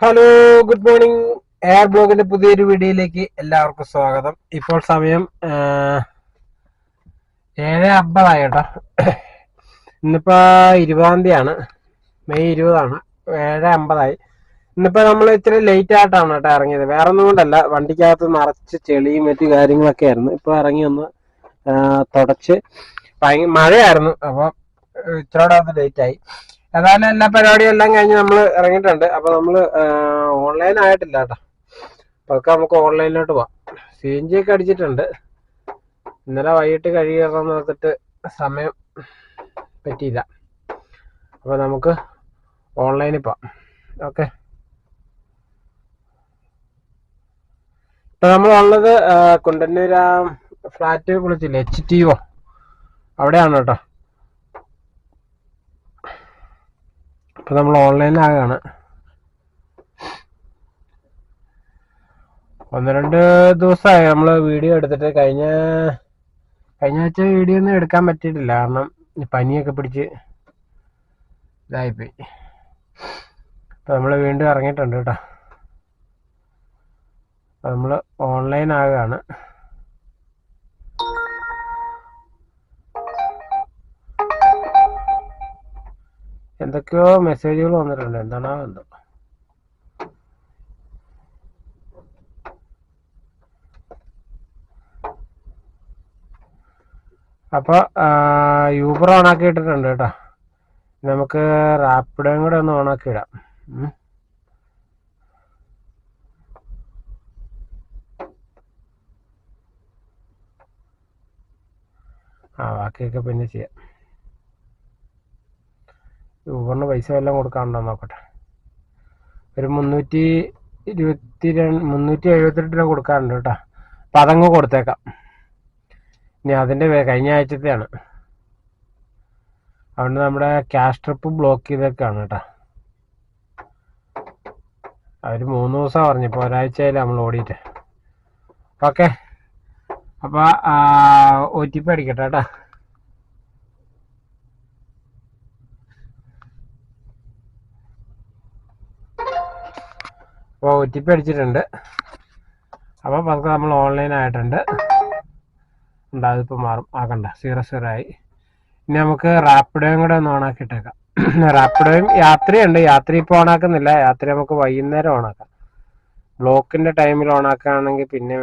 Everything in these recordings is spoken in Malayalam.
Hello, good morning. എയർ ബ്ലോഗിന്റെ പുതിയൊരു വീഡിയോയിലേക്ക് എല്ലാവർക്കും സ്വാഗതം. ഇപ്പോൾ സമയം 7:50 കേട്ടോ. ഇന്നിപ്പോ 20 മെയ് 20. 7:50. ഇന്നിപ്പോ നമ്മൾ ഇച്ചിരി ലേറ്റ് ആയിട്ടാണ് കേട്ടോ ഇറങ്ങിയത്. വേറെ ഒന്നും കൊണ്ടല്ല, വണ്ടിക്കകത്ത് നിറച്ച് ചെളിയും മറ്റു കാര്യങ്ങളൊക്കെ ആയിരുന്നു. ഇപ്പൊ ഇറങ്ങി ഒന്ന് തുടച്ച് മഴയായിരുന്നു, അപ്പൊ ഇച്ചിരോടെ ഒന്ന് ലേറ്റ് ആയി. ഏതായാലും എല്ലാ പരിപാടിയും എല്ലാം കഴിഞ്ഞ് നമ്മൾ ഇറങ്ങിയിട്ടുണ്ട്. അപ്പൊ നമ്മള് ഓൺലൈൻ ആയിട്ടില്ല കേട്ടോ. അപ്പൊ നമുക്ക് ഓൺലൈനിലോട്ട് പോവാം. CNG ഒക്കെ അടിച്ചിട്ടുണ്ട്. ഇന്നലെ വൈകിട്ട് കഴിയണം നോക്കിട്ട് സമയം പറ്റിയില്ല. അപ്പൊ നമുക്ക് ഓൺലൈനിൽ പോവാം. ഓക്കെ. ഇപ്പൊ നമ്മളുള്ളത് കുണ്ടന്നൂർ ഫ്ലാറ്റ് വിളിച്ചില്ലേ, HTO, അവിടെയാണ് കേട്ടോ. അപ്പൊ നമ്മൾ ഓൺലൈനിലാകാണ്. 1-2 ദിവസമായി നമ്മള് വീഡിയോ എടുത്തിട്ട്. കഴിഞ്ഞ ആഴ്ച വീഡിയോ ഒന്നും എടുക്കാൻ പറ്റിയിട്ടില്ല, കാരണം പനിയൊക്കെ പിടിച്ച് ഇതായിപ്പോയി. അപ്പൊ നമ്മള് വീണ്ടും ഇറങ്ങിയിട്ടുണ്ട് കേട്ടോ. അപ്പൊ നമ്മള് ഓൺലൈൻ ആകാണ്. എന്തൊക്കെയോ മെസ്സേജുകൾ വന്നിട്ടുണ്ട്, എന്താണോ എന്തോ. അപ്പൊ യൂബർ ഓണാക്കി ഇട്ടിട്ടുണ്ട് കേട്ടോ. നമുക്ക് റാപ്പിഡോയും കൂടെ ഒന്ന് ഓണാക്കി ഇടാം. ബാക്കിയൊക്കെ പിന്നെ ചെയ്യാം. യൂബറിന് പൈസ വല്ലതും കൊടുക്കാനുണ്ടോ നോക്കട്ടെ. ഒരു 372 രൂപ കൊടുക്കാറുണ്ട് കേട്ടോ. അപ്പൊ അതങ്ങ് കൊടുത്തേക്കാം. ഇനി അതിന്റെ കഴിഞ്ഞ ആഴ്ചത്തെയാണ്. അതുകൊണ്ട് നമ്മുടെ ക്യാഷ് ട്രിപ്പ് ബ്ലോക്ക് ചെയ്തേക്കാണ് കേട്ടോ. അവര് 3 ദിവസം പറഞ്ഞു, ഇപ്പൊ ഒരാഴ്ചയായാലും നമ്മൾ ഓടിയിട്ട്. ഓക്കെ. അപ്പൊ OTP അടിക്കട്ടെ കേട്ടോ. അപ്പോൾ OTP അടിച്ചിട്ടുണ്ട്. അപ്പോൾ നമുക്ക് നമ്മൾ ഓൺലൈൻ ആയിട്ടുണ്ട്. അതിപ്പോൾ മാറും, ആക്കണ്ട. 00 ആയി. ഇനി നമുക്ക് റാപ്പിഡോയും കൂടെ ഒന്ന് ഓണാക്കിയിട്ടേക്കാം. റാപ്പിഡോയും യാത്രയുണ്ട്. യാത്ര ഇപ്പോൾ ഓണാക്കുന്നില്ല. യാത്ര നമുക്ക് വൈകുന്നേരം ഓണാക്കാം. ബ്ലോക്കിന്റെ ടൈമിൽ ഓണാക്കുകയാണെങ്കിൽ പിന്നെ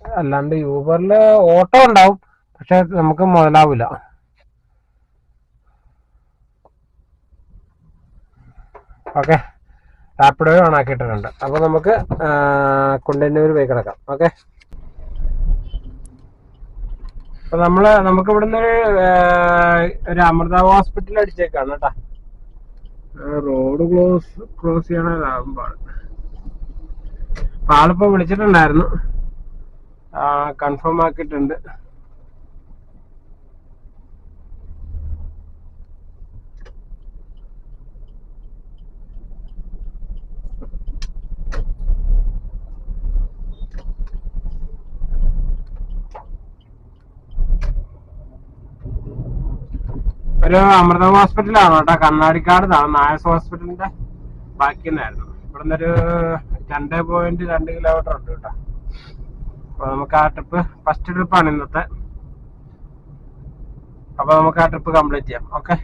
അല്ലാണ്ട് യൂബറിൽ ഓട്ടോ ഉണ്ടാവും, പക്ഷെ നമുക്ക് മുതലാവില്ല. ഓക്കെ. റാപ്പിഡോയും ഓണാക്കിയിട്ടുണ്ട്. അപ്പോൾ നമുക്ക് കുണ്ടന്നൂർ പോയി കിടക്കാം. ഓക്കെ. അപ്പൊ നമുക്ക് ഇവിടുന്ന് ഒരു അമൃത ഹോസ്പിറ്റൽ അടിച്ചേക്കാണ് കേട്ടാ. റോഡ് ക്രോസ് ചെയ്യണതാകുമ്പോൾ ആളിപ്പോ വിളിച്ചിട്ടുണ്ടായിരുന്നു, കൺഫേം ആക്കിയിട്ടുണ്ട്. ഒരു അമൃത ഹോസ്പിറ്റലാണ് കേട്ടോ, കണ്ണാടിക്കാട്. നായസ് ഹോസ്പിറ്റലിന്റെ ബാക്കി നിന്നായിരുന്നു. ഇവിടുന്ന് ഒരു 2.2 കിലോമീറ്റർ ഉണ്ട് കേട്ടോ. അപ്പൊ നമുക്ക് ആ ട്രിപ്പ്, ഫസ്റ്റ് ട്രിപ്പാണ് ഇന്നത്തെ. അപ്പൊ നമുക്ക് ആ ട്രിപ്പ് കംപ്ലീറ്റ് ചെയ്യാം. ഓക്കെ.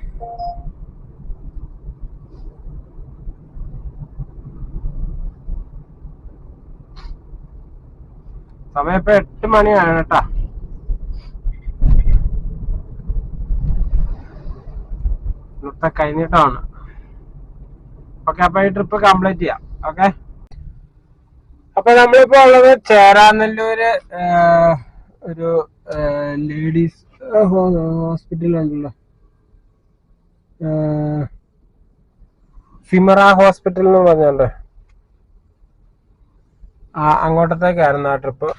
സമയം ഇപ്പൊ 8 മണിയാണ് കേട്ടാ. ഇന്നത്തെ കഴിഞ്ഞിട്ടാണ്. ഓക്കെ. അപ്പൊ ഈ ട്രിപ്പ് കംപ്ലീറ്റ് ചെയ്യാം. ഓക്കെ. അപ്പൊ നമ്മളിപ്പോ ഉള്ളത് ചേരാനെല്ലൂര് ഒരു ലേഡീസ് ഹോസ്പിറ്റൽ ഉണ്ടല്ലോ, സിമറ ഹോസ്പിറ്റൽ എന്ന് പറഞ്ഞോണ്ട് അങ്ങോട്ടത്തേക്കായിരുന്നു ആ ട്രിപ്പ്.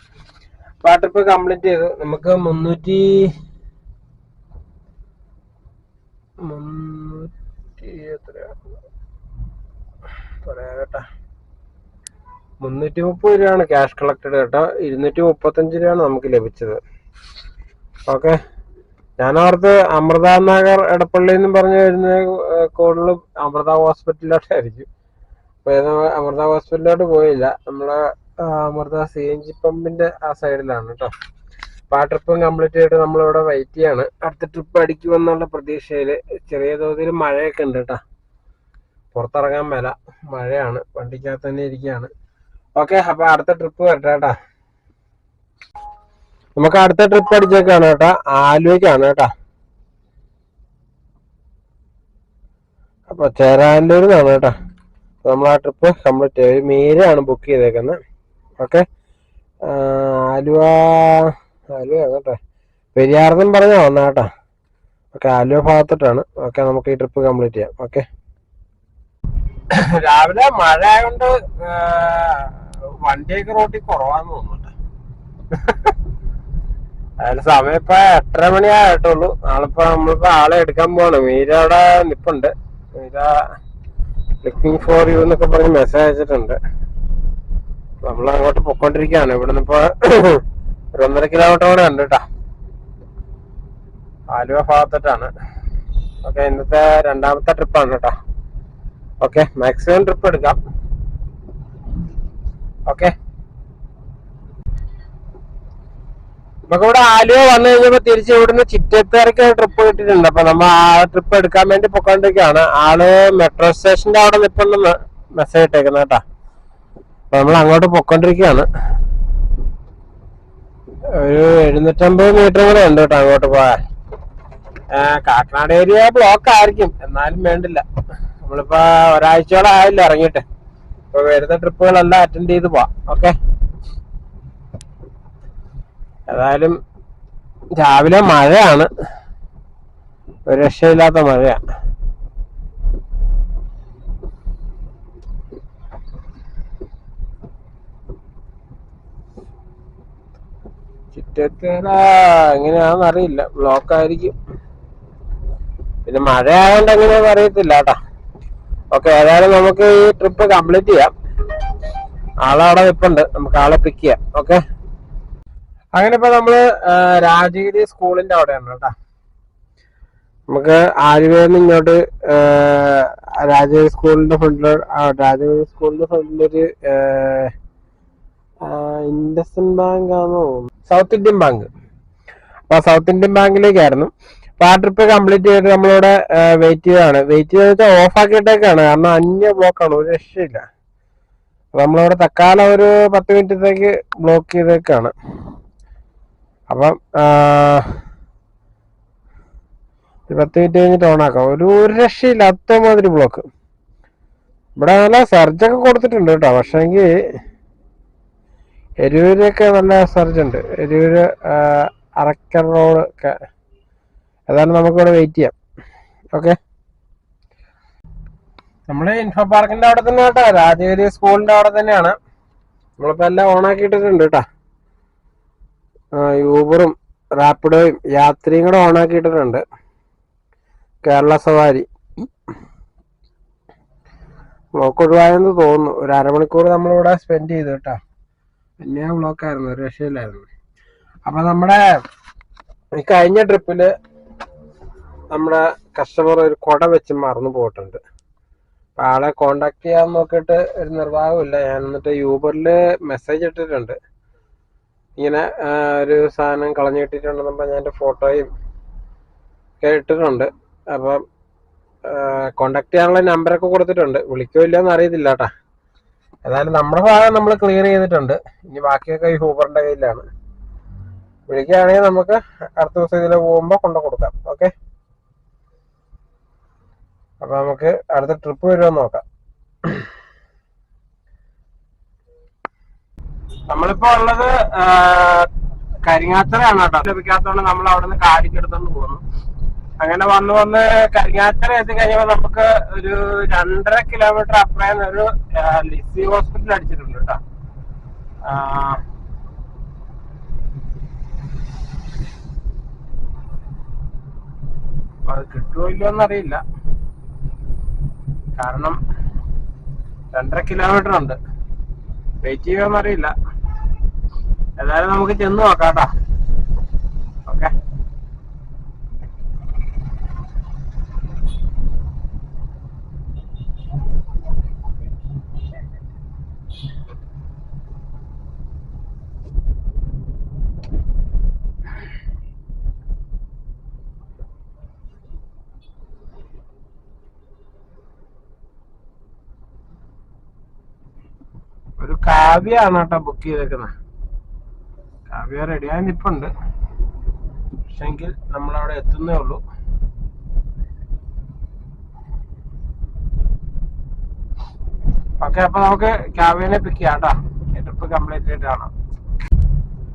അപ്പൊ ആ ട്രിപ്പ് കംപ്ലീറ്റ് ചെയ്തു. നമുക്ക് 300 കേട്ടാ, 330 രൂപയാണ് ക്യാഷ് കളക്റ്റഡ് കേട്ടോ. 235 രൂപയാണ് നമുക്ക് ലഭിച്ചത്. ഓക്കെ. ഞാനോർത്ത് അമൃത നഗർ എടപ്പള്ളി എന്നും പറഞ്ഞു വരുന്ന കൂടുതലും അമൃത ഹോസ്പിറ്റലിലോട്ടായിരിക്കും. അപ്പൊ അമൃത ഹോസ്പിറ്റലിലോട്ട് പോയില്ല. നമ്മളെ അമൃത CNG പമ്പിന്റെ ആ സൈഡിലാണ് കേട്ടോ. അപ്പൊ ആ ട്രിപ്പും കംപ്ലീറ്റ് ചെയ്തിട്ട് നമ്മളിവിടെ വെയിറ്റ് ചെയ്യാണ്. അടുത്ത ട്രിപ്പ് അടിക്കുമെന്നുള്ള പ്രതീക്ഷയില്. ചെറിയ തോതിൽ മഴയൊക്കെ ഉണ്ട് കേട്ടോ. പുറത്തിറങ്ങാൻ മേല, മഴയാണ്, വണ്ടിക്കകത്ത് തന്നെ ഇരിക്കുകയാണ്. ഓക്കെ, അപ്പൊ അടുത്ത ട്രിപ്പ് വരട്ടെ കേട്ടാ. നമുക്ക് അടുത്ത ട്രിപ്പ് അടിച്ചേക്കാണ് കേട്ടാ, ആലുവയ്ക്കാണ് കേട്ടാ. അപ്പൊ ചേരാനല്ലൂരിൽ നിന്നാണ് കേട്ടാ നമ്മൾ ആ ട്രിപ്പ് കംപ്ലീറ്റ് ചെയ്ത്. മീരാണ് ബുക്ക് ചെയ്തേക്കുന്നത്. ഓക്കെ, ആലുവ കേട്ടെ, പെരിയാർന്നും പറഞ്ഞാ വന്നാ കേട്ടാ. ഓക്കെ, ആലുവ ഭാഗത്തോട്ടാണ്. ഓക്കെ, നമുക്ക് ഈ ട്രിപ്പ് കംപ്ലീറ്റ് ചെയ്യാം. ഓക്കെ, രാവിലെ മഴ ആയതുകൊണ്ട് വണ്ടിയൊക്കെ റോട്ടിൽ കുറവാന്ന് തോന്നുന്നുണ്ട്. അതിന് സമയം ഇപ്പൊ 8:30 മണിയായിട്ടുള്ളൂ. നാളിപ്പോ നമ്മളിപ്പോ ആളെ എടുക്കാൻ പോവാണ്. മീര അവിടെ നിപ്പുണ്ട്. മീര ലുക്കിംഗ് ഫോർ യു എന്നൊക്കെ പറഞ്ഞ് മെസ്സേജ് അയച്ചിട്ടുണ്ട്. നമ്മൾ അങ്ങോട്ട് പൊക്കോണ്ടിരിക്കുകയാണ്. ഇവിടുന്ന് ഇപ്പൊ 1.5 കിലോമീറ്റർ കൂടെ ഉണ്ട് കേട്ടാ. ആലുവ ഭാഗത്തോട്ടാണ്. ഓക്കെ, ഇന്നത്തെ 2ാമത്തെ ട്രിപ്പാണ് കേട്ടോ. ഓക്കെ, മാക്സിമം ട്രിപ്പ് എടുക്കാം. ഓക്കെ, നമുക്ക് ഇവിടെ ആലുവ വന്നു കഴിഞ്ഞപ്പോ തിരിച്ച് ഇവിടുന്ന് ചിറ്റത്തേക്ക് ട്രിപ്പ് കിട്ടിയിട്ടുണ്ട്. അപ്പൊ നമ്മ ആ ട്രിപ്പ് എടുക്കാൻ വേണ്ടി പൊക്കോണ്ടിരിക്കുകയാണ്. ആള് മെട്രോ സ്റ്റേഷന്റെ അവിടെ നിൽപ്പുണ്ടെന്ന് മെസ്സേജ് ഇട്ടേക്കുന്നത് കേട്ടാ. അപ്പൊ നമ്മൾ അങ്ങോട്ട് പൊക്കോണ്ടിരിക്കുകയാണ്. ഒരു 750 മീറ്റർ കൂടെ ഉണ്ട് കേട്ടോ അങ്ങോട്ട് പോയാൽ. കാക്കനാട് ഏരിയ ബ്ലോക്ക് ആയിരിക്കും, എന്നാലും വേണ്ടില്ല. നമ്മളിപ്പോ ഒരാഴ്ചയോടെ ആയില്ല ഇറങ്ങിയിട്ട്. ഇപ്പൊ വരുന്ന ട്രിപ്പുകളെല്ലാം അറ്റൻഡ് ചെയ്ത് പോവാം. ഓക്കെ, ഏതായാലും രാവിലെ മഴയാണ്, ഒരു രക്ഷയില്ലാത്ത മഴയാണ്. ചിറ്റത്തേര എങ്ങനെയാണെന്ന് അറിയില്ല, ബ്ലോക്ക് ആയിരിക്കും. പിന്നെ മഴ ആയതുകൊണ്ട് എങ്ങനെയാന്ന് അറിയത്തില്ല കേട്ടാ. ഓക്കെ, ഏതായാലും നമുക്ക് ഈ ട്രിപ്പ് കംപ്ലീറ്റ് ചെയ്യാം. ആളവിടെ നിൽപ്പുണ്ട്, നമുക്ക് ആളെ പിക്ക് ചെയ്യാം. ഓക്കെ, അങ്ങനെ ഇപ്പൊ നമ്മള് രാജഗിരി സ്കൂളിന്റെ അവിടെയാണ് കേട്ടാ. നമുക്ക് ആലുവയിൽ നിന്ന് ഇങ്ങോട്ട് രാജഗിരി സ്കൂളിന്റെ ഫ്രണ്ടിലൊരു ഇൻഡസ്ഇൻഡ് ബാങ്ക് ആണോ, സൗത്ത് ഇന്ത്യൻ ബാങ്ക്. അപ്പൊ സൗത്ത് ഇന്ത്യൻ ബാങ്കിലേക്കായിരുന്നു. അപ്പൊ ആ ട്രിപ്പ് കംപ്ലീറ്റ് ചെയ്തിട്ട് നമ്മളിവിടെ വെയിറ്റ് ചെയ്ത് ഓഫ് ആക്കിയിട്ടേക്കാണ്. കാരണം അന്യ ബ്ലോക്കാണ്, ഒരു രക്ഷയില്ല. നമ്മളിവിടെ തക്കാലം ഒരു 10 മിനിറ്റത്തേക്ക് ബ്ലോക്ക് ചെയ്തേക്കാണ്. അപ്പം 10 മിനിറ്റ് കഴിഞ്ഞിട്ട് ഓണാക്കാം. ഒരു രക്ഷയില്ല, അത്രമാതിരി ബ്ലോക്ക്. ഇവിടെ നല്ല സർജൊക്കെ കൊടുത്തിട്ടുണ്ട് കേട്ടോ. പക്ഷേങ്കിൽ എരൂരൊക്കെ നല്ല സർജ് ഉണ്ട്. എരൂര് അറക്കൽ റോഡ് ഒക്കെ. ഏതായാലും നമുക്കിവിടെ വെയിറ്റ് ചെയ്യാം. ഓക്കെ, നമ്മള് ഇൻഫോ പാർക്കിന്റെ അവിടെ തന്നെ കേട്ടോ, രാജഗിരി സ്കൂളിന്റെ അവിടെ തന്നെയാണ്. നമ്മളിപ്പോ എല്ലാം ഓണാക്കിയിട്ടിട്ടുണ്ട് കേട്ടാ. യൂബറും റാപ്പിഡോയും യാത്രയും കൂടെ ഓണാക്കിയിട്ടിട്ടുണ്ട്. കേരള സവാരി ബ്ലോക്ക് ഒഴിവായെന്ന് തോന്നുന്നു. ഒരു അരമണിക്കൂർ നമ്മളിവിടെ സ്പെൻഡ് ചെയ്തു കേട്ടാ. പിന്നെ ബ്ലോക്കായിരുന്നു, ഒരു രക്ഷയില്ലായിരുന്നു. അപ്പൊ നമ്മുടെ ഈ കഴിഞ്ഞ ട്രിപ്പില് നമ്മുടെ കസ്റ്റമർ ഒരു കുട വെച്ച് മറന്നു പോയിട്ടുണ്ട്. അപ്പൊ ആളെ കോണ്ടാക്ട് ചെയ്യാൻ നോക്കിയിട്ട് ഒരു നിർവാഹമില്ല. ഞാൻ എന്നിട്ട് യൂബറില് മെസ്സേജ് ഇട്ടിട്ടുണ്ട്, ഇങ്ങനെ ഒരു സാധനം കളഞ്ഞു കിട്ടിയിട്ടുണ്ടെന്ന് ഞാൻ എൻ്റെ ഫോട്ടോയും ഒക്കെ ഇട്ടിട്ടുണ്ട്. അപ്പം കോണ്ടാക്ട് ചെയ്യാനുള്ള നമ്പറൊക്കെ കൊടുത്തിട്ടുണ്ട്. വിളിക്കോ ഇല്ലയെന്ന് അറിയത്തില്ല കേട്ടാ. ഏതായാലും നമ്മുടെ ഭാഗം നമ്മൾ ക്ലിയർ ചെയ്തിട്ടുണ്ട്. ഇനി ബാക്കിയൊക്കെ ഈ ഊബറിന്റെ കയ്യിലാണ്. വിളിക്കുകയാണെങ്കിൽ നമുക്ക് അടുത്ത ദിവസം ഇതിൽ പോകുമ്പോൾ കൊണ്ടു കൊടുക്കാം. ഓക്കെ, അപ്പൊ നമുക്ക് അടുത്ത ട്രിപ്പ് വരുമെന്ന് നോക്കാം. നമ്മളിപ്പോ ഉള്ളത് കരിങ്ങാച്ചറയാണ് കേട്ടോ. ലഭിക്കാത്തതുകൊണ്ട് നമ്മൾ അവിടെ നിന്ന് കാടിക്കെടുത്തോണ്ട് പോകുന്നു. അങ്ങനെ വന്ന് കരിങ്ങാച്ചറ എത്തിക്കഴിഞ്ഞപ്പോൾ നമുക്ക് ഒരു 2.5 കിലോമീറ്റർ അപ്പുറം ഒരു ലിസി ഹോസ്പിറ്റൽ അടിച്ചിട്ടുണ്ട് കേട്ടോ. അത് കിട്ടുമോ ഇല്ലയോന്ന് അറിയില്ല, കാരണം 2.5 കിലോമീറ്റർ ഉണ്ട്. വെയിറ്റ് ചെയ്യുമോന്ന് അറിയില്ല. ഏതായാലും നമുക്ക് ചെന്ന് നോക്കാം കേട്ടോ. ഓക്കെ, കാവ്യാണ് കേട്ടോ ബുക്ക് ചെയ്തേക്കുന്നത്. കാവ്യ റെഡിയായി നിപ്പുണ്ട്, പക്ഷെങ്കിൽ നമ്മളവിടെ എത്തുന്നേ ഉള്ളൂ. ഓക്കെ, അപ്പൊ നമുക്ക് കാവ്യനെ പിക്ക് ചെയ്യാം കേട്ടോ. ട്രിപ്പ് കംപ്ലീറ്റ് ആയിട്ട് കാണാം.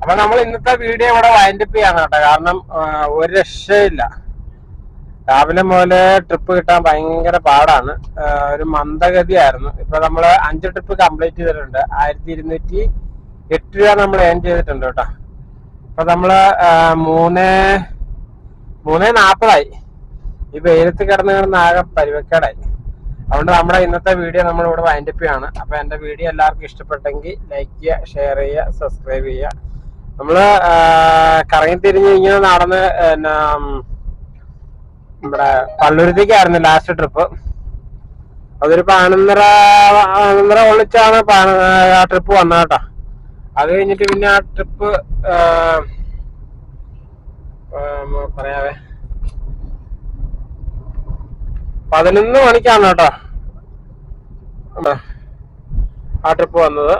അപ്പൊ നമ്മൾ ഇന്നത്തെ വീഡിയോ ഇവിടെ വൈൻഡപ്പ് ചെയ്യാണ് കേട്ടോ. കാരണം ഒരു രക്ഷയില്ല, രാവിലെ മുതല് ട്രിപ്പ് കിട്ടാൻ ഭയങ്കര പാടാണ്. ഒരു മന്ദഗതിയായിരുന്നു. ഇപ്പൊ നമ്മള് 5 ട്രിപ്പ് കംപ്ലീറ്റ് ചെയ്തിട്ടുണ്ട്. 1208 രൂപ നമ്മൾ ഏൺ ചെയ്തിട്ടുണ്ട് കേട്ടോ. ഇപ്പൊ നമ്മള് 3:40 ഈ വെയിലത്ത് കിടന്ന് ആകെ പരിവക്കേടായി. അതുകൊണ്ട് നമ്മുടെ ഇന്നത്തെ വീഡിയോ നമ്മൾ ഇവിടെ വൈൻഡപ്പ് ചെയ്യാണ്. അപ്പൊ എന്റെ വീഡിയോ എല്ലാവർക്കും ഇഷ്ടപ്പെട്ടെങ്കിൽ ലൈക്ക് ചെയ്യുക, ഷെയർ ചെയ്യുക, സബ്സ്ക്രൈബ് ചെയ്യുക. നമ്മള് കറങ്ങിത്തിരിഞ്ഞ് ഇങ്ങനെ നടന്ന് നമ്മുടെ പള്ളുരുത്തേക്കായിരുന്നു ലാസ്റ്റ് ട്രിപ്പ്. അതൊരു 11:30 ഒളിച്ചാണ് ആ ട്രിപ്പ് വന്നത് കേട്ടോ. അത് കഴിഞ്ഞിട്ട് പിന്നെ ആ ട്രിപ്പ് പറയാവേ 11 മണിക്കാണ് കേട്ടോ ആ ട്രിപ്പ് വന്നത്.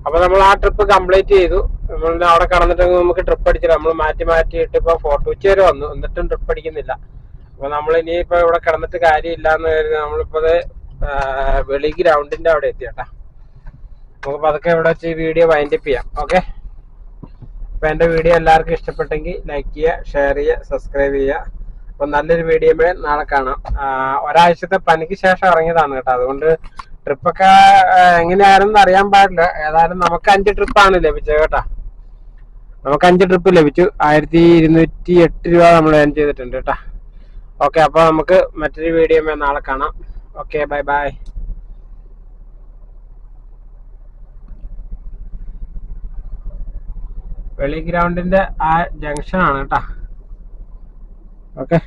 അപ്പൊ നമ്മൾ ആ ട്രിപ്പ് കംപ്ലീറ്റ് ചെയ്തു. നമ്മൾ അവിടെ കടന്നിട്ട് നമുക്ക് ട്രിപ്പ് അടിച്ചില്ല. നമ്മൾ മാറ്റിയിട്ട് ഇപ്പൊ ഫോർട്ട് കൊച്ചി വരെ വന്നു, എന്നിട്ടും ട്രിപ്പ് അടിക്കുന്നില്ല. അപ്പൊ നമ്മൾ ഇനിയിപ്പോ ഇവിടെ കിടന്നിട്ട് കാര്യമില്ല എന്ന് കരുതി നമ്മളിപ്പോ വെളി ഗ്രൗണ്ടിന്റെ അവിടെ എത്തി കേട്ടാ. നമുക്ക് അതൊക്കെ ഇവിടെ വെച്ച് ഈ വീഡിയോ വൈൻഡപ്പ് ചെയ്യാം. ഓക്കെ, അപ്പൊ എന്റെ വീഡിയോ എല്ലാവർക്കും ഇഷ്ടപ്പെട്ടെങ്കിൽ ലൈക്ക് ചെയ്യുക, ഷെയർ ചെയ്യുക, സബ്സ്ക്രൈബ് ചെയ്യുക. അപ്പൊ നല്ലൊരു വീഡിയോ നാളെ കാണാം. ഒരാഴ്ചത്തെ പനിക്ക് ശേഷം ഇറങ്ങിയതാണ് കേട്ടോ. അതുകൊണ്ട് ട്രിപ്പൊക്കെ എങ്ങനെയായിരുന്നു അറിയാൻ പാടില്ല. ഏതായാലും നമുക്ക് 5 ട്രിപ്പാണ് ലഭിച്ചത് കേട്ടോ. നമുക്ക് 5 ട്രിപ്പ് ലഭിച്ചു. 1208 രൂപ നമ്മൾ ഏൺ ചെയ്തിട്ടുണ്ട് കേട്ടോ. ഓക്കെ, അപ്പൊ നമുക്ക് മറ്റൊരു വീഡിയോ നാളെ കാണാം. Okay, bye bye. വെളി ഗ്രൗണ്ടിന്റെ ആ ജംഗ്ഷൻ ആണ് കേട്ടോ. ഓക്കെ.